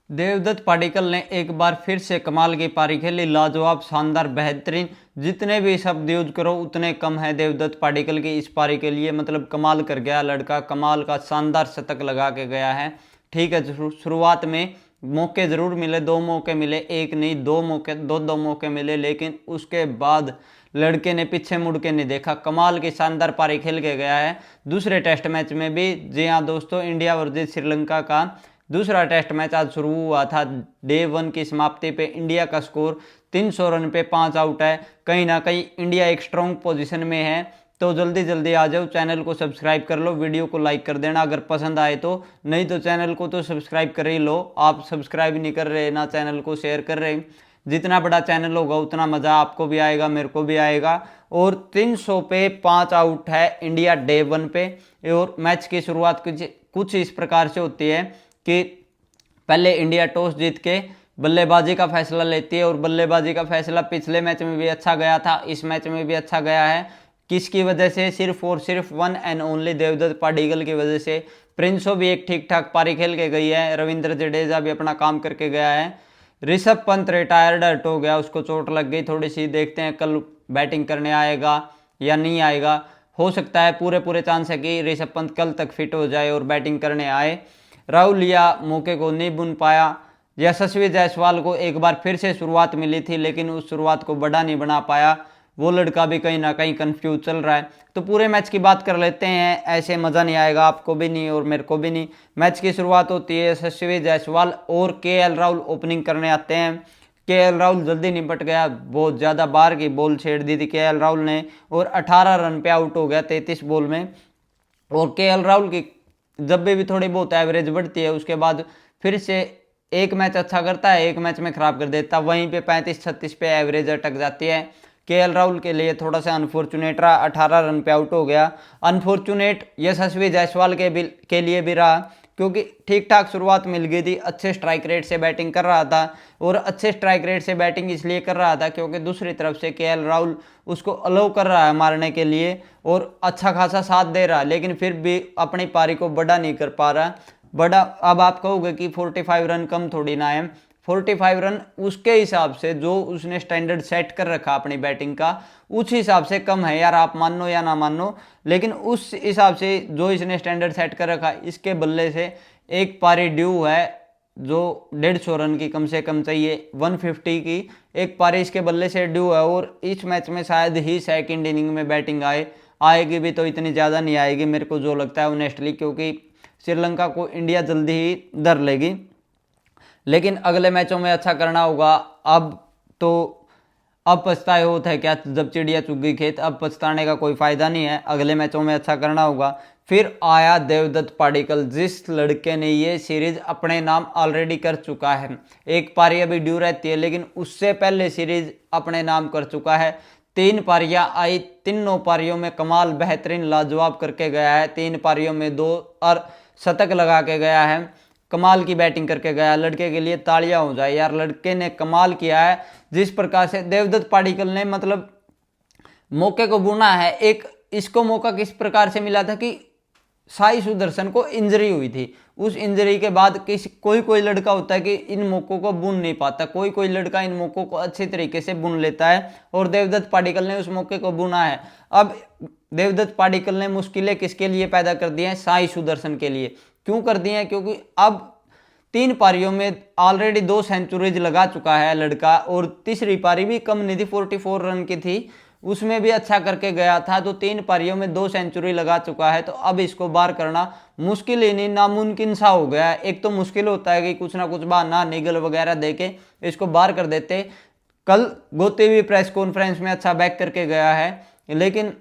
देवदत्त पाडिक्कल ने एक बार फिर से कमाल की पारी खेली। लाजवाब, शानदार, बेहतरीन, जितने भी शब्द यूज करो उतने कम है देवदत्त पाडिक्कल की इस पारी के लिए। मतलब कमाल कर गया लड़का, कमाल का शानदार शतक लगा के गया है। ठीक है, शुरुआत में मौके जरूर मिले, 2 मौके मिले, एक नहीं 2 मौके, दो मौके मिले, लेकिन उसके बाद लड़के ने पीछे मुड़ के नहीं देखा। कमाल की शानदार पारी खेल के गया है। दूसरे टेस्ट मैच में भी, जी हाँ दोस्तों, इंडिया वर्सेस श्रीलंका का दूसरा टेस्ट मैच आज शुरू हुआ था। डे 1 की समाप्ति पे इंडिया का स्कोर 300 रन पे 5 आउट है। कहीं ना कहीं इंडिया एक स्ट्रॉन्ग पोजीशन में है। तो जल्दी जल्दी आ जाओ, चैनल को सब्सक्राइब कर लो, वीडियो को लाइक कर देना अगर पसंद आए तो, नहीं तो चैनल को तो सब्सक्राइब कर ही लो। आप सब्सक्राइब नहीं कर रहे ना चैनल को शेयर कर रहे। जितना बड़ा चैनल होगा उतना मज़ा आपको भी आएगा, मेरे को भी आएगा। और 300 पे 5 आउट है इंडिया डे 1 पे। और मैच की शुरुआत कुछ इस प्रकार से होती है कि पहले इंडिया टॉस जीत के बल्लेबाजी का फैसला लेती है। और बल्लेबाजी का फैसला पिछले मैच में भी अच्छा गया था, इस मैच में भी अच्छा गया है। किसकी वजह से? सिर्फ और सिर्फ one and only Devdutt Padikkal की वजह से। प्रिंसो भी एक ठीक ठाक पारी खेल के गई है, रविंद्र जडेजा भी अपना काम करके गया है। ऋषभ पंत रिटायर्ड हट हो गया, उसको चोट लग गई थोड़ी सी। देखते हैं कल बैटिंग करने आएगा या नहीं आएगा। हो सकता है, पूरे चांस है कि ऋषभ पंत कल तक फिट हो जाए और बैटिंग करने आए। राहुल या मौके को नहीं बुन पाया। यशस्वी जायसवाल को एक बार फिर से शुरुआत मिली थी, लेकिन उस शुरुआत को बड़ा नहीं बना पाया। वो लड़का भी कहीं ना कहीं कंफ्यूज चल रहा है। तो पूरे मैच की बात कर लेते हैं, ऐसे मज़ा नहीं आएगा आपको भी नहीं और मेरे को भी नहीं। मैच की शुरुआत होती है, यशस्वी जायसवाल और केएल राहुल ओपनिंग करने आते हैं। केएल राहुल जल्दी निपट गया, बहुत ज़्यादा बाहर की बॉल छेड़ दी थी केएल राहुल ने और 18 रन पे आउट हो गया 33 बॉल में। और केएल राहुल की जब भी थोड़ी बहुत एवरेज बढ़ती है, उसके बाद फिर से एक मैच अच्छा करता है, एक मैच में खराब कर देता, वहीं पे 35-36 पे एवरेज अटक जाती है। केएल राहुल के लिए थोड़ा सा अनफॉर्चुनेट रहा, 18 रन पे आउट हो गया। अनफॉर्चुनेट यशस्वी जायसवाल के लिए भी रहा, क्योंकि ठीक ठाक शुरुआत मिल गई थी, अच्छे स्ट्राइक रेट से बैटिंग कर रहा था। और अच्छे स्ट्राइक रेट से बैटिंग इसलिए कर रहा था क्योंकि दूसरी तरफ से केएल राहुल उसको अलाउ कर रहा है मारने के लिए और अच्छा खासा साथ दे रहा है, लेकिन फिर भी अपनी पारी को बड़ा नहीं कर पा रहा। बड़ा, अब आप कहोगे कि 45 रन कम थोड़ी ना है। 45 रन उसके हिसाब से जो उसने स्टैंडर्ड सेट कर रखा अपनी बैटिंग का, उस हिसाब से कम है यार, आप मानो या ना मानो। लेकिन उस हिसाब से जो इसने स्टैंडर्ड सेट कर रखा, इसके बल्ले से एक पारी ड्यू है जो 150 रन की कम से कम चाहिए, 150 की एक पारी इसके बल्ले से ड्यू है। और इस मैच में शायद ही सेकंड इनिंग में बैटिंग आएगी भी तो इतनी ज़्यादा नहीं आएगी मेरे को जो लगता है ऑनेस्टली, क्योंकि श्रीलंका को इंडिया जल्दी ही धर लेगी। लेकिन अगले मैचों में अच्छा करना होगा। अब पछताए होता है क्या, जब चिड़िया चुग गई खेत, अब पछताने का कोई फायदा नहीं है, अगले मैचों में अच्छा करना होगा। फिर आया देवदत्त पाडिक्कल, जिस लड़के ने ये सीरीज अपने नाम ऑलरेडी कर चुका है। एक पारी अभी ड्यू रहती है, लेकिन उससे पहले सीरीज अपने नाम कर चुका है। 3 पारियां आई, तीनों पारियों में कमाल, बेहतरीन, लाजवाब करके गया है। 3 पारियों में 2 और शतक लगा के गया है। कमाल की बैटिंग करके गया, लड़के के लिए तालियां हो जाए यार, लड़के ने कमाल किया है। जिस प्रकार से देवदत्त पाडिक्कल ने मतलब मौके को बुना है। एक इसको मौका किस प्रकार से मिला था कि साई सुदर्शन को इंजरी हुई थी, उस इंजरी के बाद कोई लड़का होता है कि इन मौकों को बुन नहीं पाता, कोई लड़का इन मौकों को अच्छे तरीके से बुन लेता है, और देवदत्त पाडिक्कल ने उस मौके को बुना है। अब देवदत्त पाडिक्कल ने मुश्किलें किसके लिए पैदा कर दी हैं? साई सुदर्शन के लिए। क्यों कर दी हैं? क्योंकि अब 3 पारियों में ऑलरेडी 2 सेंचुरीज लगा चुका है लड़का, और तीसरी पारी भी कम नहीं थी, 44 रन की थी, उसमें भी अच्छा करके गया था। तो 3 पारियों में 2 सेंचुरी लगा चुका है, तो अब इसको बाहर करना मुश्किल ही नहीं, नामुमकिन सा हो गया है। एक तो मुश्किल होता है कि कुछ ना कुछ बहाना निगल वगैरह देके इसको बाहर कर देते। कल गोते भी प्रेस कॉन्फ्रेंस में अच्छा बैक करके गया है, लेकिन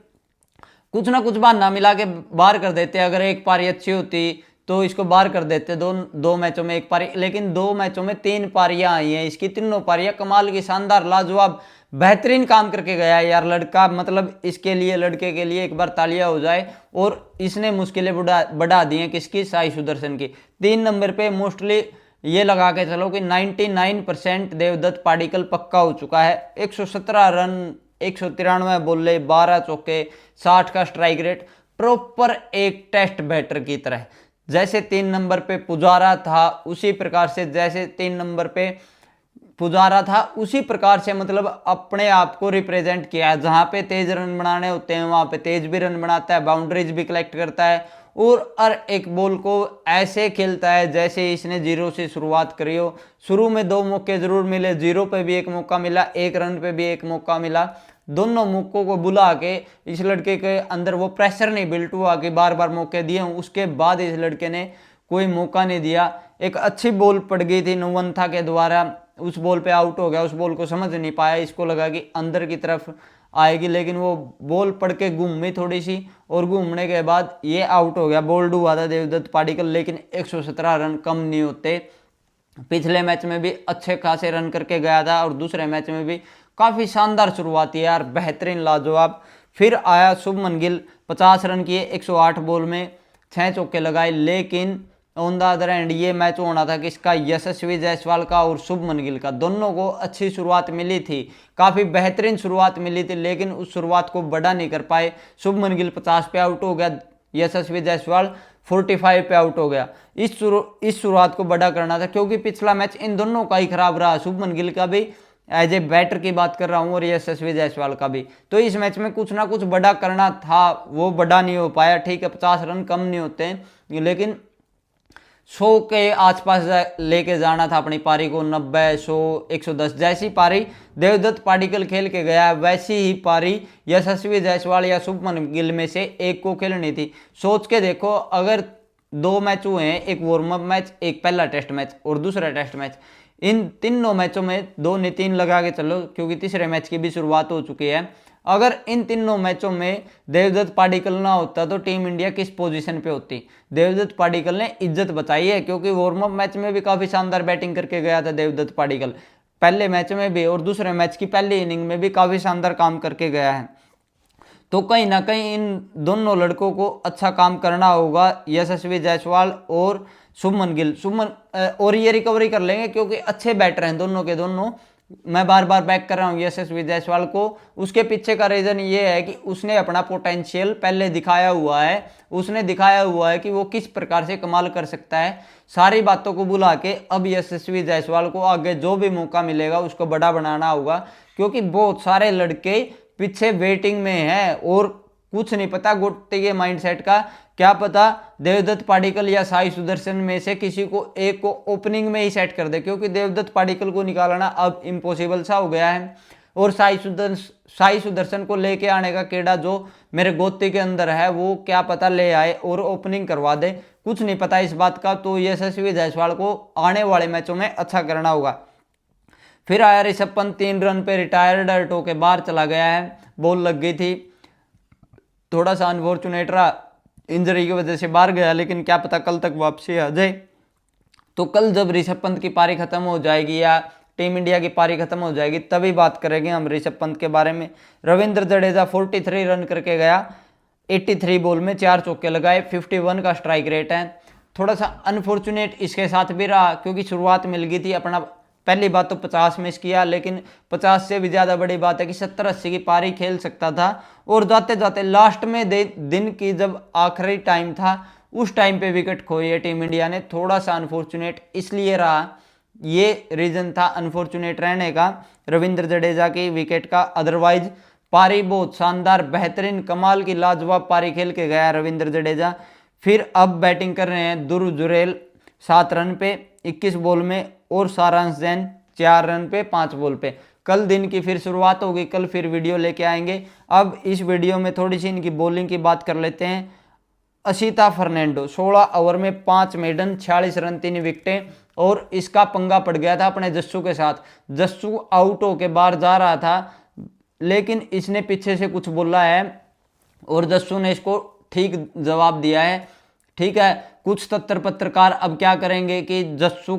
कुछ ना कुछ बहाना मिला के बाहर कर देते। अगर एक पारी अच्छी होती तो इसको बाहर कर देते, दो मैचों में एक पारी, लेकिन 2 मैचों में 3 पारियां आई हैं इसकी, तीनों पारियां कमाल की, शानदार, लाजवाब, बेहतरीन काम करके गया है यार लड़का। मतलब इसके लिए, लड़के के लिए एक बार तालियां हो जाए। और इसने मुश्किलें बढ़ा दी हैं किसकी? साई सुदर्शन की। 3 नंबर पे मोस्टली ये लगा के चलो कि 99% देवदत्त पाडिक्कल पक्का हो चुका है। 117 रन, 193 बॉले, 12 चौके, 60 का स्ट्राइक रेट, प्रॉपर एक टेस्ट बैटर की तरह। जैसे 3 नंबर पे पुजारा था उसी प्रकार से, जैसे 3 नंबर पे पुजारा था उसी प्रकार से मतलब अपने आप को रिप्रेजेंट किया है। जहां पे तेज रन बनाने होते हैं वहां पे तेज भी रन बनाता है, बाउंड्रीज भी कलेक्ट करता है और हर एक बॉल को ऐसे खेलता है जैसे इसने जीरो से शुरुआत करी हो। शुरू में 2 मौके जरूर मिले, जीरो पे भी एक मौका मिला, 1 रन पे भी एक मौका मिला। दोनों मौकों को बुला के इस लड़के के अंदर वो प्रेशर नहीं बिल्ट हुआ कि बार बार मौके दिए हूं, उसके बाद इस लड़के ने कोई मौका नहीं दिया। एक अच्छी बॉल पड़ गई थी नुवंथा के द्वारा, उस बॉल पे आउट हो गया, उस बॉल को समझ नहीं पाया, इसको लगा कि अंदर की तरफ आएगी लेकिन वो बॉल पड़ के घूमी थोड़ी सी और घूमने के बाद ये आउट हो गया। बोल्ड हुआ था देवदत्त पाडिक्कल लेकिन 117 रन कम नहीं होते। पिछले मैच में भी अच्छे खासे रन करके गया था और दूसरे मैच में भी काफी शानदार शुरुआत है यार, बेहतरीन लाजवाब। फिर आया शुभमन गिल, 50 रन किए 108 बॉल में, 6 चौके लगाए। लेकिन ऑन द अदर एंड ये मैच होना था किसका, यशस्वी जायसवाल का और शुभमन गिल का। दोनों को अच्छी शुरुआत मिली थी, काफी बेहतरीन शुरुआत मिली थी लेकिन उस शुरुआत को बड़ा नहीं कर पाए। शुभमन गिल 50 पे आउट हो गया, यशस्वी जायसवाल 45 पे आउट हो गया। इस शुरुआत को बड़ा करना था क्योंकि पिछला मैच इन दोनों का ही खराब रहा, शुभमन गिल का भी एज ए बैटर की बात कर रहा हूं और यशस्वी जायसवाल का भी। तो इस मैच में कुछ ना कुछ बड़ा करना था, वो बड़ा नहीं हो पाया। ठीक है 50 रन कम नहीं होते लेकिन 100 के आसपास लेके जाना था अपनी पारी को, 90, 100, 110 जैसी पारी देवदत्त पाडिक्कल खेल के गया वैसी ही पारी यशस्वी जायसवाल या शुभमन गिल में से एक को खेलनी थी। सोच के देखो, अगर 2 मैच हुए हैं, एक वार्म अप मैच, एक पहला टेस्ट मैच और दूसरा टेस्ट मैच, इन तीनों मैचों में 2 नहीं 3 लगा के चलो क्योंकि तीसरे मैच की भी शुरुआत हो चुकी है। अगर इन तीनों मैचों में देवदत्त पाडिक्कल ना होता तो टीम इंडिया किस पोजीशन पे होती। देवदत्त पाडिक्कल ने इज्जत बचाई है क्योंकि वार्म अप मैच में भी काफी शानदार बैटिंग करके गया था देवदत्त पाडिक्कल, पहले मैच में भी और दूसरे मैच की पहली इनिंग में भी काफी शानदार काम करके गया है। तो कहीं ना कहीं इन दोनों लड़कों को अच्छा काम करना होगा, यशस्वी जायसवाल और शुभमन गिल। और ये रिकवरी कर लेंगे क्योंकि अच्छे बैटर हैं दोनों के दोनों। मैं बार बार बैक कर रहा हूँ यशस्वी जायसवाल को, उसके पीछे का रीजन ये है कि उसने अपना पोटेंशियल पहले दिखाया हुआ है, उसने दिखाया हुआ है कि वो किस प्रकार से कमाल कर सकता है। सारी बातों को बुला के अब यशस्वी जायसवाल को आगे जो भी मौका मिलेगा उसको बड़ा बनाना होगा क्योंकि बहुत सारे लड़के पीछे वेटिंग में है और कुछ नहीं पता गुट्टे के माइंडसेट का। क्या पता देवदत्त पाडिक्कल या साई सुदर्शन में से किसी को एक को ओपनिंग में ही सेट कर दे क्योंकि देवदत्त पाडिक्कल को निकालना अब इम्पॉसिबल सा हो गया है और साई सुदर्शन को लेके आने का केड़ा जो मेरे गोती के अंदर है वो क्या पता ले आए और ओपनिंग करवा दे, कुछ नहीं पता इस बात का। तो यशस्वी जायसवाल को आने वाले मैचों में अच्छा करना होगा। फिर आया ऋषभ पंत, 3 रन पे रिटायर्ड हर्ट होके बाहर चला गया है, बॉल लग गई थी, थोड़ा सा अनफॉर्चुनेट रहा, इंजरी की वजह से बाहर गया लेकिन क्या पता कल तक वापसी आ जाए। तो कल जब ऋषभ पंत की पारी खत्म हो जाएगी या टीम इंडिया की पारी खत्म हो जाएगी तभी बात करेंगे हम ऋषभ पंत के बारे में। रविंद्र जडेजा 43 रन करके गया, 83 बॉल में 4 चौके लगाए, 51 का स्ट्राइक रेट है। थोड़ा सा अनफॉर्चुनेट इसके साथ भी रहा क्योंकि शुरुआत मिल गई थी अपना, पहली बात तो 50 मिस किया लेकिन 50 से भी ज़्यादा बड़ी बात है कि 70-80 की पारी खेल सकता था और जाते जाते लास्ट में दिन की जब आखिरी टाइम था उस टाइम पे विकेट खोई है टीम इंडिया ने। थोड़ा सा अनफॉर्चुनेट इसलिए रहा, ये रीजन था अनफॉर्चुनेट रहने का रविंद्र जडेजा की विकेट का। अदरवाइज पारी बहुत शानदार बेहतरीन कमाल की लाजवाब पारी खेल के गया रविंद्र जडेजा। फिर अब बैटिंग कर रहे हैं ध्रुव जुरैल 7 रन पे 21 बॉल में और सारांश जैन 4 रन पे 5 बॉल पे। कल दिन की फिर शुरुआत होगी, कल फिर वीडियो लेके आएंगे। अब इस वीडियो में थोड़ी सी इनकी बॉलिंग की बात कर लेते हैं। अशिता फर्नांडो 16 ओवर में 5 मेडन 46 रन 3 विकेटें और इसका पंगा पड़ गया था अपने जस्सू के साथ। जस्सू आउट होके बाहर जा रहा था लेकिन इसने पीछे से कुछ बोला है और जस्सू ने इसको ठीक जवाब दिया है। ठीक है, कुछ पत्रकार अब क्या करेंगे कि जस्सू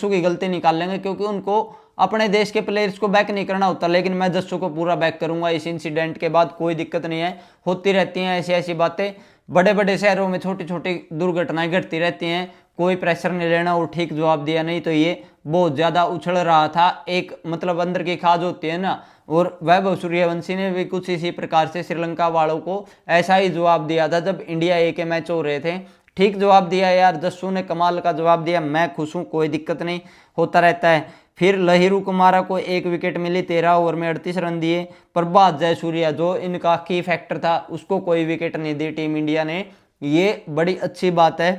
की गलती निकाल लेंगे क्योंकि उनको अपने देश के प्लेयर्स को बैक नहीं करना होता, लेकिन मैं जस्सू को पूरा बैक करूंगा इस इंसिडेंट के बाद, कोई दिक्कत नहीं है। होती रहती हैं ऐसी ऐसी बातें, बड़े बड़े शहरों में छोटी छोटी दुर्घटनाएं घटती रहती हैं, कोई प्रेशर नहीं लेना और ठीक जवाब दिया। नहीं तो ये बहुत ज्यादा उछल रहा था, एक मतलब अंदर की खाज होती है ना, और वैभव सूर्यवंशी ने भी कुछ इसी प्रकार से श्रीलंका वालों को ऐसा ही जवाब दिया था जब इंडिया ए के मैच हो रहे थे। ठीक जवाब दिया यार, जस्सू ने कमाल का जवाब दिया, मैं खुश हूँ, कोई दिक्कत नहीं, होता रहता है। फिर लहिरू कुमारा को 1 विकेट मिली, 13 ओवर में 38 रन दिए। प्रभात जयसूर्या जो इनका की फैक्टर था, उसको कोई विकेट नहीं दी टीम इंडिया ने। ये बड़ी अच्छी बात है,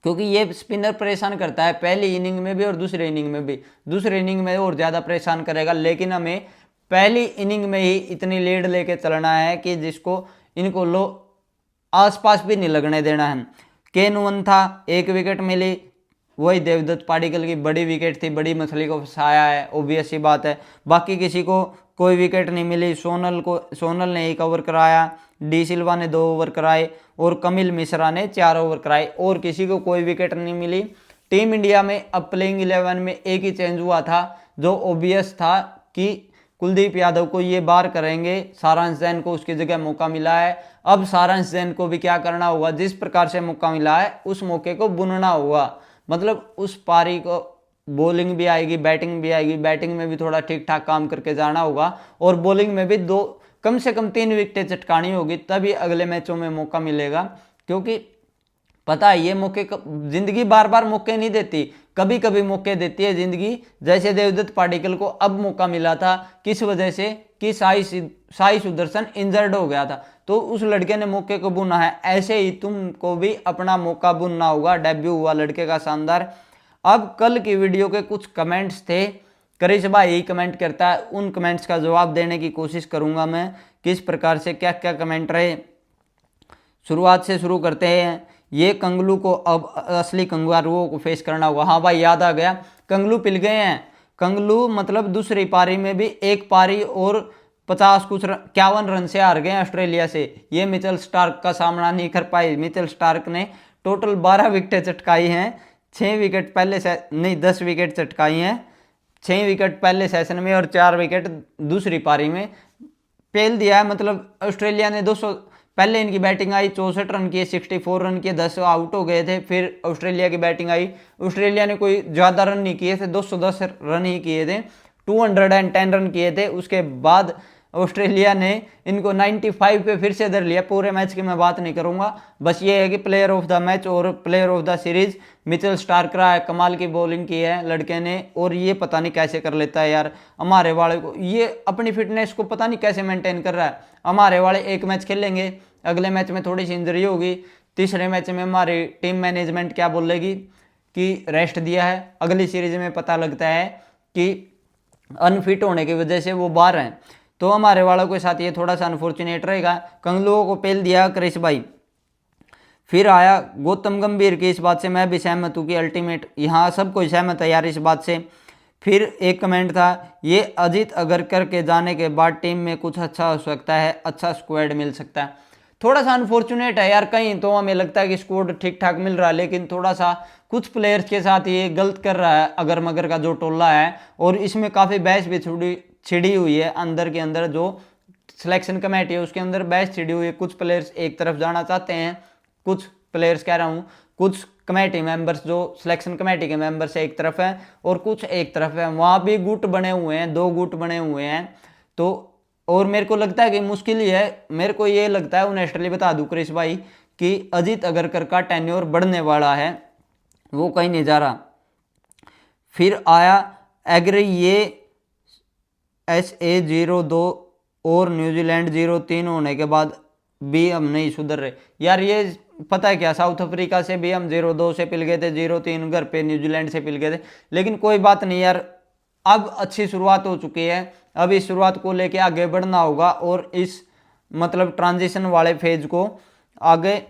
क्योंकि ये स्पिनर परेशान करता है पहली इनिंग में भी और दूसरी इनिंग में भी। दूसरी इनिंग में और ज़्यादा परेशान करेगा, लेकिन हमें पहली इनिंग में ही इतनी लीड लेके चलना है कि जिसको इनको लो आसपास भी नहीं लगने देना है। केन वन था, 1 विकेट मिली, वही देवदत्त पाडिक्कल की बड़ी विकेट थी, बड़ी मछली को फंसाया है, ओबियस सी बात है। बाकी किसी को कोई विकेट नहीं मिली। सोनल ने 1 ओवर कराया, डी सिल्वा ने 2 ओवर कराए और कमिल मिश्रा ने 4 ओवर कराए, और किसी को कोई विकेट नहीं मिली। टीम इंडिया में अब प्लेइंग 11 में एक ही चेंज हुआ था, जो ओबियस था कि कुलदीप यादव को ये बार करेंगे, सारांश जैन को उसकी जगह मौका मिला है। अब सारांश जैन को भी क्या करना होगा, जिस प्रकार से मौका मिला है उस मौके को बुनना होगा। मतलब उस पारी को बॉलिंग भी आएगी, बैटिंग भी आएगी, बैटिंग में भी थोड़ा ठीक ठाक काम करके जाना होगा, और बॉलिंग में भी कम से कम 3 विकेटें चटकानी होगी, तभी अगले मैचों में मौका मिलेगा। क्योंकि पता है ये मौके जिंदगी बार बार मौके नहीं देती, कभी कभी मौके देती है जिंदगी। जैसे देवदत्त पाडिक्कल को अब मौका मिला था, किस वजह से कि साई सुदर्शन इंजर्ड हो गया था, तो उस लड़के ने मौके को बुना है। ऐसे ही तुमको भी अपना मौका बुनना होगा। डेब्यू हुआ लड़के का शानदार। अब कल की वीडियो के कुछ कमेंट्स थे, करिश भाई यही कमेंट करता है, उन कमेंट्स का जवाब देने की कोशिश करूंगा मैं, किस प्रकार से क्या क्या कमेंट रहे। शुरुआत से शुरू करते हैं। ये कंगलू को अब असली कंगारुओं को फेस करना होगा। हाँ भाई याद आ गया, कंगलू पिल गए हैं। कंगलू मतलब दूसरी पारी में भी एक पारी और 50 कुछ 51 रन से हार गए ऑस्ट्रेलिया से। ये मिचेल स्टार्क का सामना नहीं कर पाए। मिचेल स्टार्क ने टोटल 12 विकेटें चटकाई हैं, 6 विकेट पहले से नहीं 10 विकेट चटकाई हैं, 6 विकेट पहले सेशन में और 4 विकेट दूसरी पारी में पेल दिया है। मतलब ऑस्ट्रेलिया ने 200 पहले इनकी बैटिंग आई, 64 रन किए, 64 रन किए, 10 आउट हो गए थे। फिर ऑस्ट्रेलिया की बैटिंग आई, ऑस्ट्रेलिया ने कोई ज़्यादा रन नहीं किए थे, 210 रन ही किए थे, 210 रन किए थे। उसके बाद ऑस्ट्रेलिया ने इनको 95 पे फिर से धर लिया। पूरे मैच की मैं बात नहीं करूंगा, बस ये है कि प्लेयर ऑफ द मैच और player of the series Mitchell Starc रहा है। कमाल की बॉलिंग की है लड़के ने, और ये पता नहीं कैसे कर लेता है यार। हमारे वाले को ये अपनी फिटनेस को पता नहीं कैसे मेंटेन कर रहा है। हमारे वाले एक मैच खेलेंगे, अगले मैच में थोड़ी सी इंजरी होगी, तीसरे मैच में हमारी टीम मैनेजमेंट क्या बोलेगी कि रेस्ट दिया है, अगली सीरीज में पता लगता है कि अनफिट होने की वजह से वो बाहर हैं। तो हमारे वालों के साथ ये थोड़ा सा अनफॉर्चुनेट रहेगा। कंगलुओं को पेल दिया क्रिस भाई। फिर आया गौतम गंभीर की, इस बात से मैं भी सहमत हूँ कि अल्टीमेट, यहाँ सब कोई सहमत है यार इस बात से। फिर एक कमेंट था, ये अजीत अगरकर के जाने के बाद टीम में कुछ अच्छा हो सकता है, अच्छा स्क्वाड मिल सकता है। थोड़ा सा अनफॉर्चुनेट है यार, कहीं तो हमें लगता है कि स्क्वाड ठीक ठाक मिल रहा है, लेकिन थोड़ा सा कुछ प्लेयर्स के साथ ये गलत कर रहा है अगर मगर का जो टोला है। और इसमें काफ़ी बहस भी छिड़ी हुई है अंदर के अंदर, जो सिलेक्शन कमेटी है उसके अंदर बहस छिड़ी हुई है। कुछ प्लेयर्स एक तरफ जाना चाहते हैं, कुछ प्लेयर्स कह रहा हूँ, कुछ कमेटी मेंबर्स जो सिलेक्शन कमेटी के मेंबर्स एक तरफ हैं और कुछ एक तरफ है। वहाँ भी गुट बने हुए हैं, 2 गुट बने हुए हैं। तो और मेरे को लगता है कि मुश्किल ही है, मेरे को ये लगता है, ऑनेस्टली बता दूं क्रिस भाई, कि अजीत अगरकर का टेन्योर बढ़ने वाला है, वो कहीं नहीं जा रहा। फिर आया एग्री, ये SA02 और न्यूजीलैंड 03 होने के बाद भी हम नहीं सुधर रहे। यार ये पता है क्या, साउथ अफ्रीका से भी हम 0-2 से पिल गए थे, 0-3 घर पे न्यूजीलैंड से पिल गए थे, लेकिन कोई बात नहीं यार, अब अच्छी शुरुआत हो चुकी है। अब इस शुरुआत को लेके आगे बढ़ना होगा और इस मतलब ट्रांजिशन वाले फेज को आगे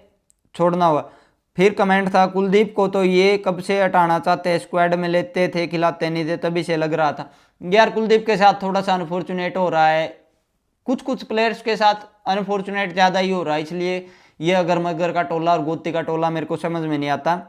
छोड़ना होगा। फिर कमेंट था, कुलदीप को तो ये कब से हटाना चाहते हैं, स्क्वाड में लेते थे खिलाते नहीं थे, तभी से लग रहा था। यार कुलदीप के साथ थोड़ा सा अनफॉर्चुनेट हो रहा है, कुछ कुछ प्लेयर्स के साथ अनफॉर्चुनेट ज़्यादा ही हो रहा है, इसलिए ये अगर मगर का टोला और गोती का टोला मेरे को समझ में नहीं आता।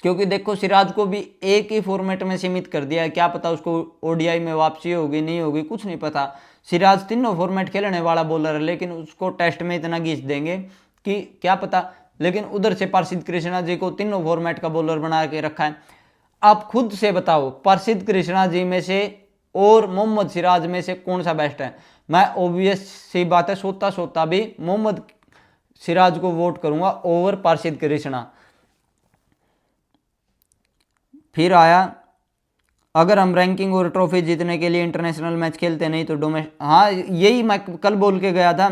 क्योंकि देखो सिराज को भी एक ही फॉर्मेट में सीमित कर दिया है, क्या पता उसको ODI में वापसी होगी नहीं होगी, कुछ नहीं पता। सिराज तीनों फॉर्मेट खेलने वाला बॉलर है, लेकिन उसको टेस्ट में इतना घींच देंगे कि क्या पता। लेकिन उधर से पारसिद्ध कृष्णा जी को तीनों फॉर्मेट का बॉलर बना के रखा है। आप खुद से बताओ, पारसिद्ध कृष्णा जी में से और मोहम्मद सिराज में से कौन सा बेस्ट है? मैं ऑब्वियस सी बात है, सोता भी मोहम्मद सिराज को वोट करूंगा ओवर पारसिद कृष्णा। फिर आया, अगर हम रैंकिंग और ट्रॉफी जीतने के लिए इंटरनेशनल मैच खेलते नहीं तो डोमेस्टिक, हाँ यही मैं कल बोल के गया था।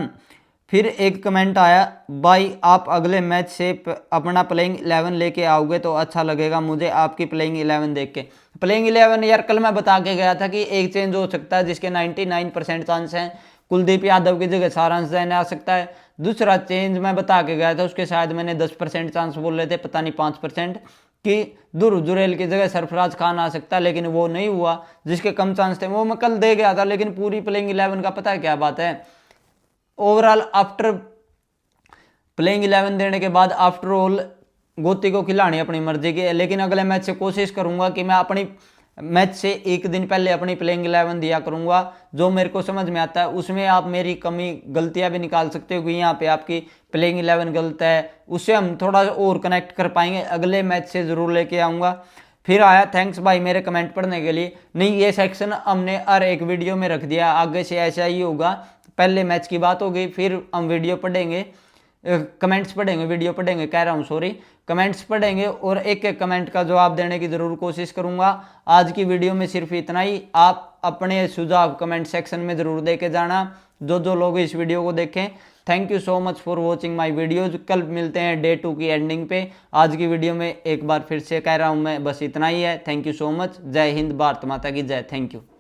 फिर एक कमेंट आया, भाई आप अगले मैच से अपना प्लेइंग 11 लेके आओगे तो अच्छा लगेगा मुझे आपकी प्लेइंग 11 देख के। प्लेइंग 11 यार कल मैं बता के गया था कि एक चेंज हो सकता है जिसके 99% चांस हैं, कुलदीप यादव की जगह सारांश जैन आ सकता है। दूसरा चेंज मैं बता के गया था, उसके शायद मैंने 10% चांस बोल रहे थे, पता नहीं 5%, कि ध्रुव जुरैल की जगह सरफराज खान आ सकता है, लेकिन वो नहीं हुआ। जिसके कम चांस थे वो मैं कल दे गया था। लेकिन पूरी प्लेइंग 11 का पता है क्या बात है, ओवरऑल आफ्टर प्लेइंग 11 देने के बाद आफ्टर ऑल गोती को खिलानी अपनी मर्जी की है। लेकिन अगले मैच से कोशिश करूंगा कि मैं अपनी मैच से एक दिन पहले अपनी प्लेइंग 11 दिया करूंगा, जो मेरे को समझ में आता है। उसमें आप मेरी कमी गलतियां भी निकाल सकते हो कि यहाँ पे आपकी प्लेइंग 11 गलत है, उससे हम थोड़ा और कनेक्ट कर पाएंगे। अगले मैच से जरूर लेके आऊँगा। फिर आया, थैंक्स भाई मेरे कमेंट पढ़ने के लिए। नहीं, ये सेक्शन हमने हर एक वीडियो में रख दिया, आगे से ऐसा ही होगा। पहले मैच की बात होगी, फिर हम वीडियो पढ़ेंगे, कमेंट्स पढ़ेंगे, वीडियो पढ़ेंगे कह रहा हूँ, सॉरी, कमेंट्स पढ़ेंगे और एक एक कमेंट का जवाब देने की जरूर कोशिश करूंगा। आज की वीडियो में सिर्फ इतना ही। आप अपने सुझाव कमेंट सेक्शन में जरूर दे के जाना, जो जो लोग इस वीडियो को देखें। Thank you so much for watching my videos. कल मिलते हैं डे 2 की एंडिंग पे। आज की वीडियो में एक बार फिर से कह रहा हूँ मैं, बस इतना ही है। Thank you so much. जय हिंद, भारत माता की जय। Thank you.